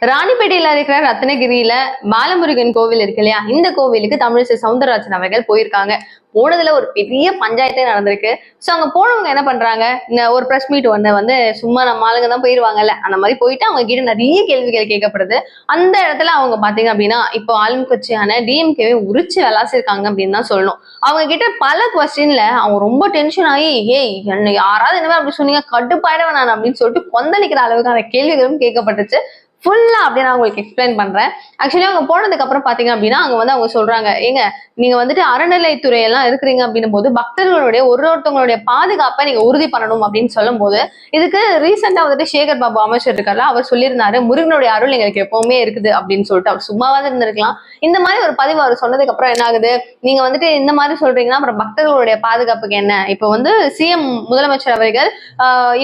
ராணிப்பேட்டையில இருக்கிற ரத்னகிரியில பாலமுருகன் கோவில் இருக்கு இல்லையா, இந்த கோவிலுக்கு தமிழிசை சவுந்தரராஜன் அவர்கள் போயிருக்காங்க. போனதுல ஒரு பெரிய பஞ்சாயத்தே நடந்திருக்கு. சோ அங்க போனவங்க என்ன பண்றாங்க, இந்த ஒரு பிரஸ் மீட் ஒண்ணு வந்து சும்மா நம்ம ஆளுங்க தான் போயிருவாங்கல்ல, அந்த மாதிரி போயிட்டு அவங்க கிட்ட நிறைய கேள்விகள் கேட்கப்படுது. அந்த இடத்துல அவங்க பாத்தீங்க அப்படின்னா இப்போ ஆளும் கட்சியான டிஎம்கேவை உரிச்சு விளாசிருக்காங்க அப்படின்னு தான் சொல்லணும். அவங்க கிட்ட பல கொஸ்டின்ல அவங்க ரொம்ப டென்ஷன் ஆகி, ஏய் என்ன யாராவது என்ன அப்படி சொன்னீங்க, கடுப்பாயிடுவேன் நான் அப்படின்னு சொல்லிட்டு கொந்தளிக்கிற அளவுக்கான கேள்விகளும் கேட்கப்பட்டுச்சு. ஃபுல்லா அப்படியே நான் உங்களுக்கு எக்ஸ்பிளைன் பண்றேன். ஆக்சுவலி அவங்க போனதுக்கு அப்புறம் பாத்தீங்க அப்படின்னா அங்க வந்து அவங்க சொல்றாங்க, ஏங்க நீங்க வந்துட்டு அறநிலைத்துறை எல்லாம் இருக்கிறீங்க அப்படின்னும் போது பக்தர்களுடைய ஒருத்தவங்களுடைய பாதுகாப்பை நீங்க உறுதி பண்ணணும் அப்படின்னு சொல்லும் போது, இதுக்கு ரீசெண்டா வந்துட்டு சேகர் பாபு அமைச்சர் இருக்காரு, அவர் சொல்லியிருந்தாரு முருகனுடைய அருள் எங்களுக்கு எப்பவுமே இருக்குது அப்படின்னு சொல்லிட்டு. அவர் சும்மாவது இருந்திருக்கலாம். இந்த மாதிரி ஒரு பதிவு அவர் சொன்னதுக்கு அப்புறம் என்ன ஆகுது, நீங்க வந்துட்டு இந்த மாதிரி சொல்றீங்கன்னா அப்புறம் பக்தர்களுடைய பாதுகாப்புக்கு என்ன? இப்ப வந்து சிஎம் முதலமைச்சர் அவர்கள்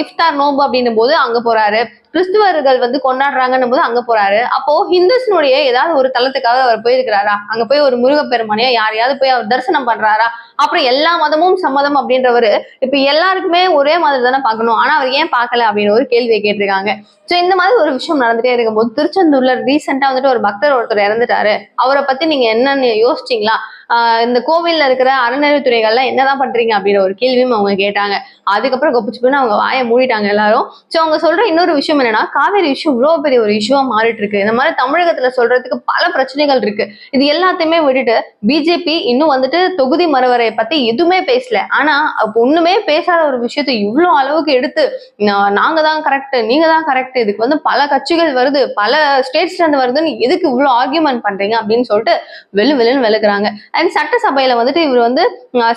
இஃப்தார் நோம்பு அப்படின்னும் போது அங்க போறாரு, கிறிஸ்துவர்கள் வந்து கொண்டாடுறாங்கன்னும் போது அங்க போறாரு. அப்போ ஹிந்துஸ்னுடைய ஏதாவது ஒரு தளத்துக்காக அவர் போயிருக்கிறாரா? அங்க போய் ஒரு முருகப்பெருமானையா யாரையாவது போய் அவர் தரிசனம் பண்றாரா? அப்புறம் எல்லா மதமும் சம்மதம் அப்படின்றவரு இப்ப எல்லாருக்குமே ஒரே மாதிரி தானே பார்க்கணும், ஆனா அவர் ஏன் பார்க்கல அப்படின்னு ஒரு கேள்வியை கேட்டிருக்காங்க. சோ இந்த மாதிரி ஒரு விஷயம் நடந்துட்டே இருக்கும்போது திருச்செந்தூர்ல ரீசெண்டா வந்துட்டு ஒரு பக்தர் ஒருத்தர் இறந்துட்டாரு. அவரை பத்தி நீங்க என்னன்னு யோசிச்சீங்களா? இந்த கோவில்ல இருக்கிற அறநிலைத்துறைகள்லாம் என்னதான் பண்றீங்க அப்படின்ற ஒரு கேள்வியும் அவங்க கேட்டாங்க. அதுக்கப்புறம் கொப்பிச்சுன்னு அவங்க வாயை மூடிட்டாங்க எல்லாரும். சோ அவங்க சொல்ற இன்னொரு விஷயம் என்னன்னா, காவேரி இஷ்யூ இவ்வளவு பெரிய ஒரு இஷ்யூவா மாறிட்டு இருக்கு. இந்த மாதிரி தமிழகத்துல சொல்றதுக்கு பல பிரச்சனைகள் இருக்கு. இது எல்லாத்தையுமே விட்டுட்டு பிஜேபி இன்னும் வந்துட்டு தொகுதி மறுவரையை பத்தி எதுவுமே பேசல. ஆனா ஒண்ணுமே பேசாத ஒரு விஷயத்தை இவ்வளவு அளவுக்கு எடுத்து நாங்க தான் கரெக்ட், நீங்க தான் கரெக்ட், இதுக்கு வந்து பல கட்சிகள் வருது, பல ஸ்டேட்ஸ்ல இருந்து வருதுன்னு எதுக்கு இவ்வளவு ஆர்கியூமெண்ட் பண்றீங்க அப்படின்னு சொல்லிட்டு வெளுன்னு வெளுக்குறாங்க. அண்ட் சட்டசபையில வந்துட்டு இவர் வந்து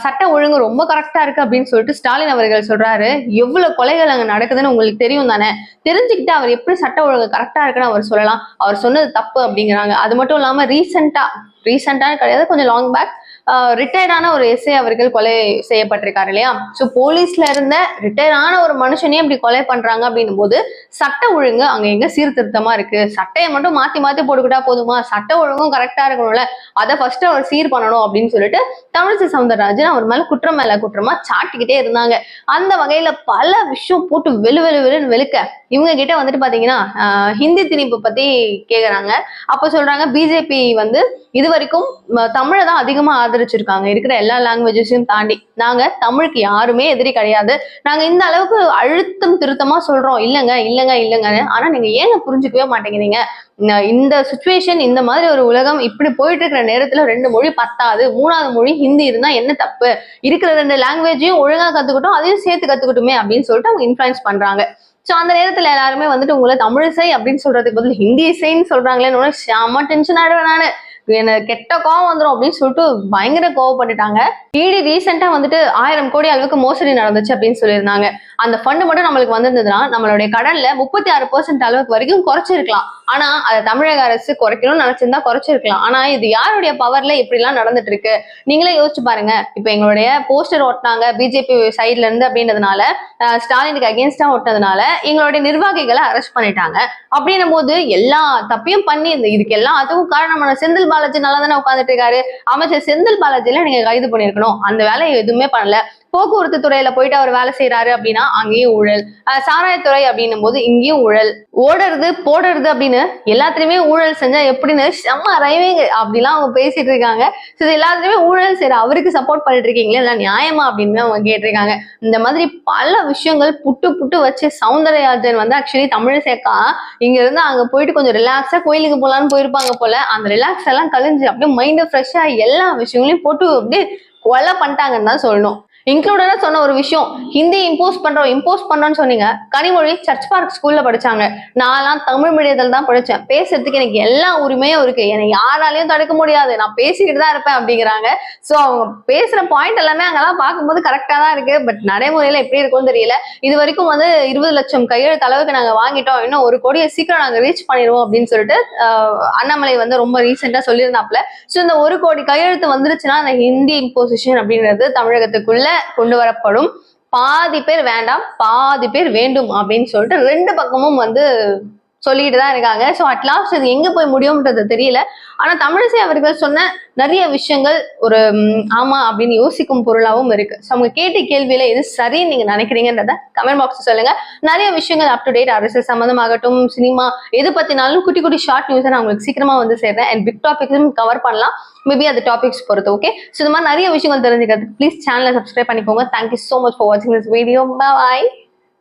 சட்ட ஒழுங்கு ரொம்ப கரெக்டா இருக்கு அப்படின்னு சொல்லிட்டு ஸ்டாலின் அவர்கள் சொல்றாரு. எவ்வளவு கொலைகள் அங்க நடக்குதுன்னு உங்களுக்கு தெரியும் தானே, தெரிஞ்சுக்கிட்டு அவர் எப்படி சட்ட ஒழுங்கு கரெக்டா இருக்குன்னு அவர் சொல்லலாம்? அவர் சொன்னது தப்பு அப்படிங்கிறாங்க. அது மட்டும் இல்லாம ரீசெண்டான கிடையாது, கொஞ்சம் லாங் பேக் ரிட்டையர்டான ஒரு எஸ்ஐ அவர்கள் கொலை செய்யப்பட்டிருக்காரு இல்லையா. சோ போலீஸ்ல இருந்த ரிட்டையர்டான ஒரு மனுஷனே இப்படி கொலை பண்றாங்க அப்படின்னும் போது சட்ட ஒழுங்கு அங்க எங்க சீர்திருத்தமா இருக்கு? சட்டையை மட்டும் மாத்தி மாத்தி போட்டுக்கிட்டா போதுமா? சட்ட ஒழுங்கும் கரெக்டா இருக்கணும்ல, அதை ஃபர்ஸ்ட் அவர் சீர் பண்ணணும் அப்படின்னு சொல்லிட்டு தமிழிசை சவுந்தரராஜன் அவர் மேல குற்றமா சாட்டிக்கிட்டே இருந்தாங்க. அந்த வகையில பல விஷயம் போட்டு வெளுன்னு வெளுக்க இவங்க கிட்ட வந்துட்டு பாத்தீங்கன்னா ஹிந்தி திணிப்பு பத்தி கேக்குறாங்க. அப்ப சொல்றாங்க பிஜேபி வந்து இது வரைக்கும் தமிழை தான் அதிகமா ஆதரிச்சிருக்காங்க இருக்கிற எல்லா லாங்குவேஜஸையும் தாண்டி. நாங்க தமிழுக்கு யாருமே எதிரி கிடையாது, நாங்க இந்த அளவுக்கு அழுத்தம் திருத்தமா சொல்றோம் இல்லைங்கன்னு. ஆனா நீங்க ஏங்க புரிஞ்சுக்கவே மாட்டேங்கிறீங்க? இந்த சுச்சுவேஷன், இந்த மாதிரி ஒரு உலகம் இப்படி போயிட்டு இருக்கிற நேரத்துல 2 மொழி பத்தாது, 3வது மொழி ஹிந்தி இருந்தா என்ன தப்பு? இருக்கிற 2 லாங்குவேஜையும் ஒழுங்கா கத்துக்கிட்டோம், அதையும் சேர்த்து கத்துக்கிட்டுமே அப்படின்னு சொல்லிட்டு அவங்க இன்ஃபுளுன்ஸ் பண்றாங்க. சோ அந்த நேரத்துல எல்லாருமே வந்துட்டு உங்களை தமிழிசை அப்படின்னு சொல்றதுக்கு பதில் ஹிந்தி இசைன்னு சொல்றாங்களேன்னு செம டென்ஷன் ஆயிடுவேன் நானு. எனக்கு கெட்ட கோவம் வந்துடும் அப்படின்னு சொல்லிட்டு பயங்கர கோவப்பட்டுட்டாங்க. இடி ரீசெண்டா வந்துட்டு 1000 கோடி அளவுக்கு மோசடி நடந்துச்சு அப்படின்னு சொல்லியிருந்தாங்க. அந்த ஃபண்ட் மட்டும் நம்மளுக்கு வந்திருந்ததுன்னா நம்மளுடைய கடன்ல 36% அளவுக்கு வரைக்கும் குறைச்சிருக்கலாம். ஆனா அதை தமிழக அரசு குறைக்கணும்னு நினைச்சிருந்தா குறைச்சிருக்கலாம். ஆனா இது யாருடைய பவர்ல இப்படி எல்லாம் நடந்துட்டு இருக்கு நீங்களே யோசிச்சு பாருங்க. இப்ப எங்களுடைய போஸ்டர் ஒட்டினாங்க பிஜேபி சைட்ல இருந்து அப்படின்றதுனால, ஸ்டாலினுக்கு அகேன்ஸ்டா ஒட்டினதுனால எங்களுடைய நிர்வாகிகளை அரெஸ்ட் பண்ணிட்டாங்க. அப்படின்னும் போது எல்லா தப்பையும் பண்ணி இதுக்கு எல்லாம் அதுவும் காரணமான செந்தில் பாலாஜி நல்லா தானே உட்காந்துட்டு இருக்காரு. அமைச்சர் செந்தில் பாலாஜில நீங்க கைது பண்ணிருக்கணும். அந்த வேலையை எதுவுமே பண்ணல. போக்குவரத்து துறையில போயிட்டு அவர் வேலை செய்யறாரு அப்படின்னா அங்கேயும் ஊழல், சாராயத்துறை அப்படின்னும் போது இங்கேயும் ஊழல், ஓடுறது போடுறது அப்படின்னு எல்லாத்துலயுமே ஊழல் செஞ்சா எப்படின்னு செம்ம ரைவிங் அப்படிலாம் அவங்க பேசிட்டு இருக்காங்க. எல்லாத்துலயுமே ஊழல் செய்யற அவருக்கு சப்போர்ட் பண்ணிட்டு இருக்கீங்களே, எல்லாம் நியாயமா அப்படின்னு அவங்க கேட்டிருக்காங்க. இந்த மாதிரி பல விஷயங்கள் புட்டு வச்சு சௌந்தரராஜன் வந்து ஆக்சுவலி தமிழிசைக்கா இங்க இருந்து அங்க போயிட்டு கொஞ்சம் ரிலாக்ஸா கோயிலுக்கு போலான்னு போயிருப்பாங்க போல. அந்த ரிலாக்ஸ் எல்லாம் கழிஞ்சு அப்படியே மைண்ட் ஃப்ரெஷ்ஷா எல்லா விஷயங்களையும் போட்டு அப்படியே கொலை பண்ணிட்டாங்கன்னு தான் சொல்லணும். இன்க்ளூடடா சொன்ன ஒரு விஷயம், ஹிந்தி இம்போஸ் பண்றோம்னு சொன்னீங்க. கனிமொழி சர்ச் பார்க் ஸ்கூல்ல படிச்சாங்க. நான்லாம் தமிழ் மீடியத்துல தான் படிச்சேன். பேசுறதுக்கு எனக்கு எல்லா உரிமையும் இருக்கு, என்னை யாராலையும் தடுக்க முடியாது, நான் பேசிக்கிட்டு தான் இருப்பேன் அப்படிங்கிறாங்க. சோ அவங்க பேசுற பாயிண்ட் எல்லாமே அங்கெல்லாம் பார்க்கும்போது கரெக்டா தான் இருக்கு. பட் நடைமுறையில எப்படி இருக்கும்னு தெரியல. இது வரைக்கும் வந்து 20 லட்சம் கையெழுத்து அளவுக்கு நாங்க வாங்கிட்டோம், இன்னும் 1 கோடியை சீக்கிரம் நாங்க ரீச் பண்ணிடுவோம் அப்படின்னு சொல்லிட்டு அண்ணாமலை வந்து ரொம்ப ரீசெண்டா சொல்லியிருந்தாப்ல. சோ இந்த 1 கோடி கையெழுத்து வந்துருச்சுன்னா அந்த ஹிந்தி இம்போசிஷன் அப்படின்றது தமிழகத்துக்குள்ள கொண்டு வரப்படும். பாதி பேர் வேண்டாம், பாதி பேர் வேண்டும் அப்படின்னு சொல்லிட்டு 2 பக்கமும் வந்து சொல்லிட்டு தான் இருக்காங்க. ஸோ அட்லாஸ்ட் இது எங்க போய் முடியும்ன்றது தெரியல. ஆனா தமிழிசை அவர்கள் சொன்ன நிறைய விஷயங்கள் ஒரு ஆமா அப்படின்னு யோசிக்கும் பொருளாவும் இருக்கு. ஸோ அவங்க கேட்ட கேள்வியில எது சரின்னு நீங்க நினைக்கிறீங்கன்றத கமெண்ட் பாக்ஸ் சொல்லுங்க. நிறைய விஷயங்கள் அப் டு டேட் அரசியல் சம்பந்தமாகட்டும், சினிமா எது பத்தினாலும் குட்டி குட்டி ஷார்ட் நியூஸ் நான் உங்களுக்கு சீக்கிரமா வந்து சேர்றேன். அண்ட் பிக் டாபிக்ஸும் கவர் பண்ணலாம். மேபி அது டாபிக்ஸ் பொறுத்து. ஓகே, ஸோ இந்த மாதிரி நிறைய விஷயங்கள் தெரிஞ்சுக்கிறதுக்கு ப்ளீஸ் சேனலை சப்ஸ்கிரைப் பண்ணிக்கோங்க. தேங்க்யூ ஸோ மச் ஃபார் வாட்சிங் திஸ் வீடியோ. பாய்.